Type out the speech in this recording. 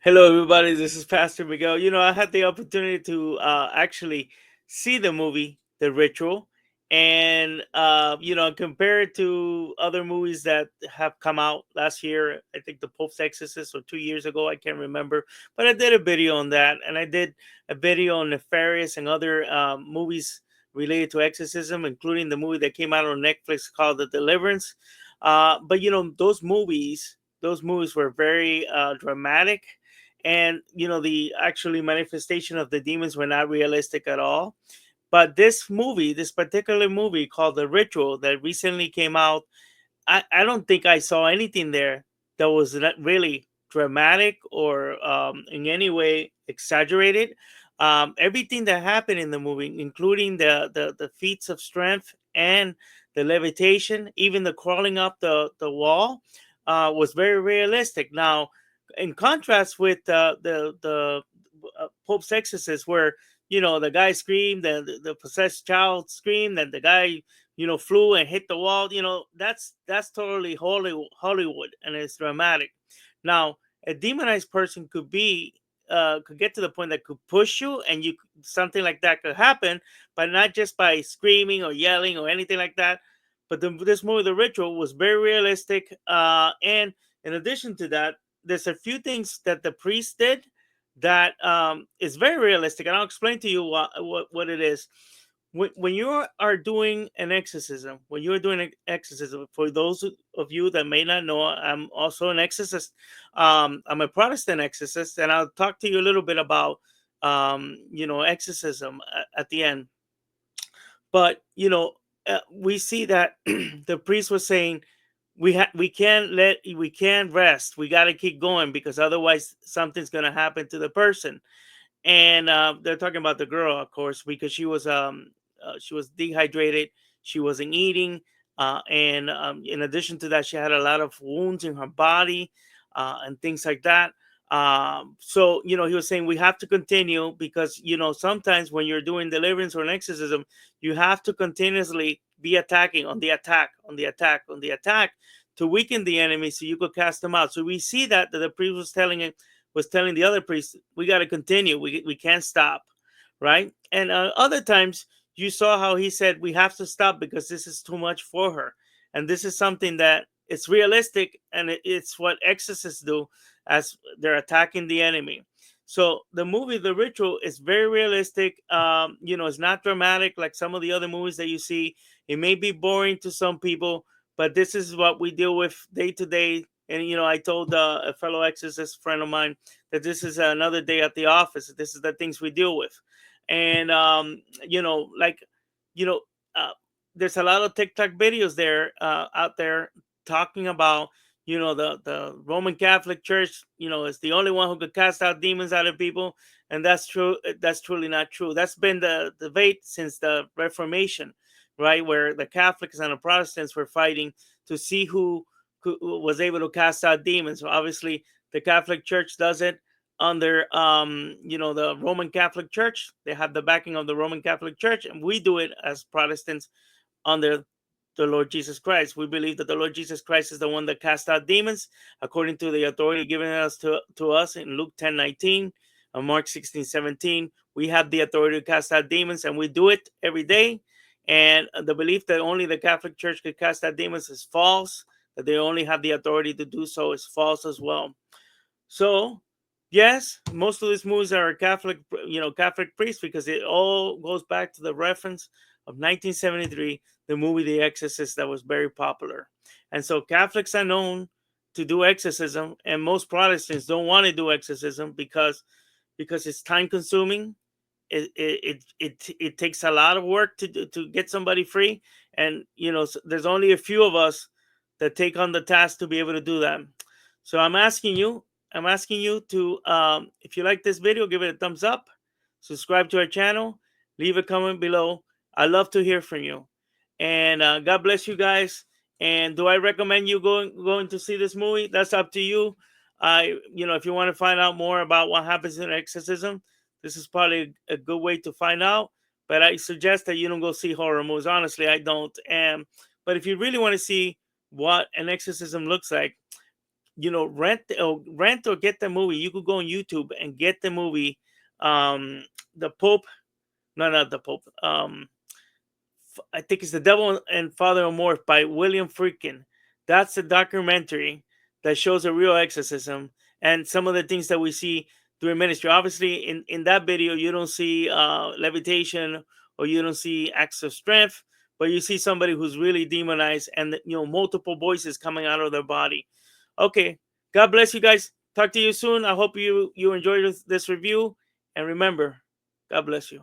Hello, everybody. This is Pastor Miguel. I had the opportunity to actually see the movie, The Ritual, and compare it to other movies that have come out last year. I think The Pope's Exorcist, or 2 years ago. I can't remember, but I did a video on that, and I did a video on Nefarious and other movies related to exorcism, including the movie that came out on Netflix called The Deliverance. But those movies were very dramatic, and the actually manifestation of the demons were not realistic at all. But this particular movie called The Ritual that recently came out, I don't think I saw anything there that was not really dramatic or in any way exaggerated. Everything that happened in the movie, including the feats of strength and the levitation, even the crawling up the wall, was very realistic. Now, in contrast with the Pope's Exorcist, where the guy screamed and the possessed child screamed and the guy flew and hit the wall. That's totally Hollywood, and it's dramatic. Now, a demonized person could get to the point that could push you, and something like that could happen, but not just by screaming or yelling or anything like that. But this movie, The Ritual, was very realistic, and in addition to that, there's a few things that the priest did that is very realistic, and I'll explain to you what it is. When you are doing an exorcism, when you're doing an exorcism, for those of you that may not know, I'm also an exorcist. I'm a Protestant exorcist, and I'll talk to you a little bit about exorcism at the end. But we see that the priest was saying we can't rest. We got to keep going because otherwise something's going to happen to the person. And they're talking about the girl, of course, because she was dehydrated, she wasn't eating, and in addition to that, she had a lot of wounds in her body, and things like that. So he was saying we have to continue because sometimes when you're doing deliverance or an exorcism, you have to continuously be attacking, on the attack, on the attack, on the attack, to weaken the enemy so you could cast them out. So we see that the priest was telling the other priest, we got to continue. We can't stop, right? And other times you saw how he said we have to stop because this is too much for her, and this is something that it's realistic, and it's what exorcists do as they're attacking the enemy. So the movie The Ritual is very realistic. It's not dramatic like some of the other movies that you see. It may be boring to some people, but this is what we deal with day to day. And I told a fellow exorcist friend of mine that this is another day at the office. This is the things we deal with. And like you know uh, there's a lot of TikTok videos there out there talking about the Roman Catholic Church is the only one who could cast out demons out of people. And that's true. That's truly not true. That's been the debate since the Reformation, right, where the Catholics and the Protestants were fighting to see who was able to cast out demons. So obviously the Catholic Church does it under the Roman Catholic Church. They have the backing of the Roman Catholic Church, and we do it as Protestants under the Lord Jesus Christ. We believe that the Lord Jesus Christ is the one that cast out demons according to the authority given to us in Luke 10:19 and Mark 16:17. We have the authority to cast out demons, and we do it every day. And the belief that only the Catholic Church could cast out demons is false. That they only have the authority to do so is false as well. So, yes, most of these movies are Catholic, Catholic priests, because it all goes back to the reference of 1973, the movie The Exorcist, that was very popular. And so Catholics are known to do exorcism, and most Protestants don't want to do exorcism because it's time consuming. It takes a lot of work to get somebody free, and there's only a few of us that take on the task to be able to do that. So I'm asking you to, if you like this video, give it a thumbs up, subscribe to our channel, leave a comment below. I love to hear from you, and God bless you guys. And do I recommend you going to see this movie? That's up to you. If you want to find out more about what happens in exorcism, this is probably a good way to find out. But I suggest that you don't go see horror movies. Honestly, I don't. But if you really want to see what an exorcism looks like, rent or get the movie. You could go on YouTube and get the movie. The Pope, no, not the Pope. I think it's The Devil and Father Amorth by William Friedkin. That's a documentary that shows a real exorcism and some of the things that we see during ministry. Obviously, in that video, you don't see levitation or you don't see acts of strength, but you see somebody who's really demonized and multiple voices coming out of their body. Okay, God bless you guys. Talk to you soon. I hope you enjoyed this review, and remember, God bless you.